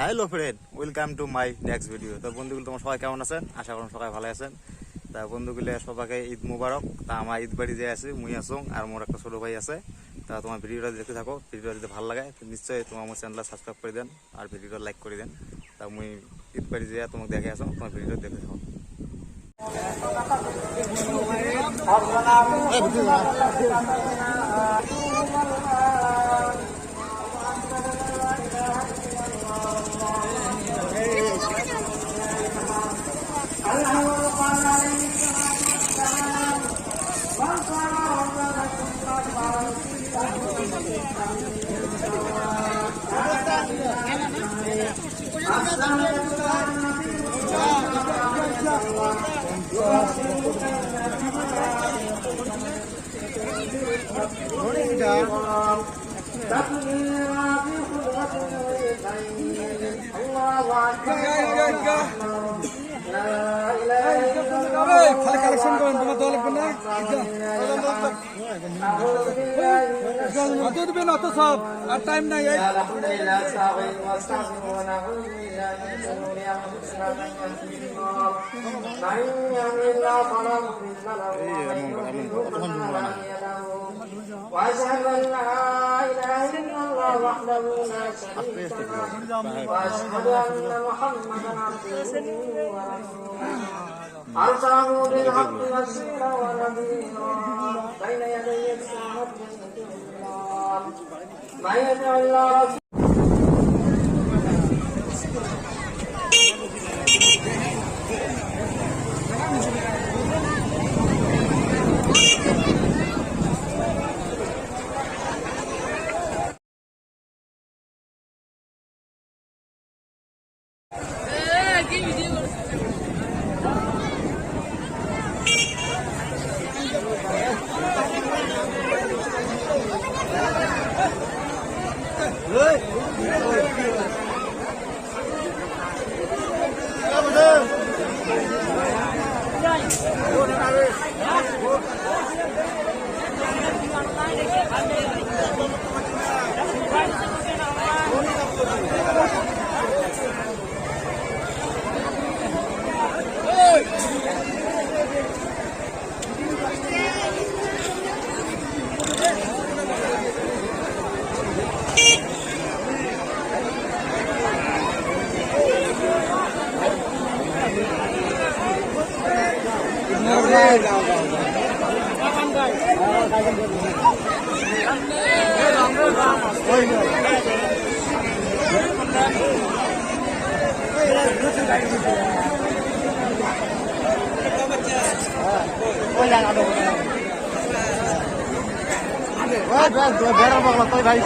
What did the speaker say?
Hello friend, welcome to my next video. তো বন্ধুগুলো তোমার সবাই কেমন আছেন? আশা করুন সবাই ভালো আছেন। তা বন্ধুগুলো সবাইকে ঈদ মুবারক। তা আমার ঈদ বাড়ি যে আছে মুই আসুন আর মোর একটা ছোটো ভাই আছে। তা তোমার ভিডিওটা দেখতে থাকো। ভিডিওটা যদি ভালো লাগে তো নিশ্চয়ই তোমার আমার চ্যানেলটা সাবস্ক্রাইব করে দেন আর ভিডিওটা লাইক করে দেন। তা মুই ঈদ বাড়ি যে তোমাকে দেখে আসুন, তোমার ভিডিওটা দেখতে থাকো। খালি কালেকশন করেন, তোমার দল লাগবে না অত দিবেন, অত সব আর টাইম নাই। وأشهد أن لا إله إلا الله وحده لا شريك له وأشهد أن محمدا عبده ورسوله أرسله بالحق بشيرا ونذيرا بين يدي الساعة من يطع الله ভাই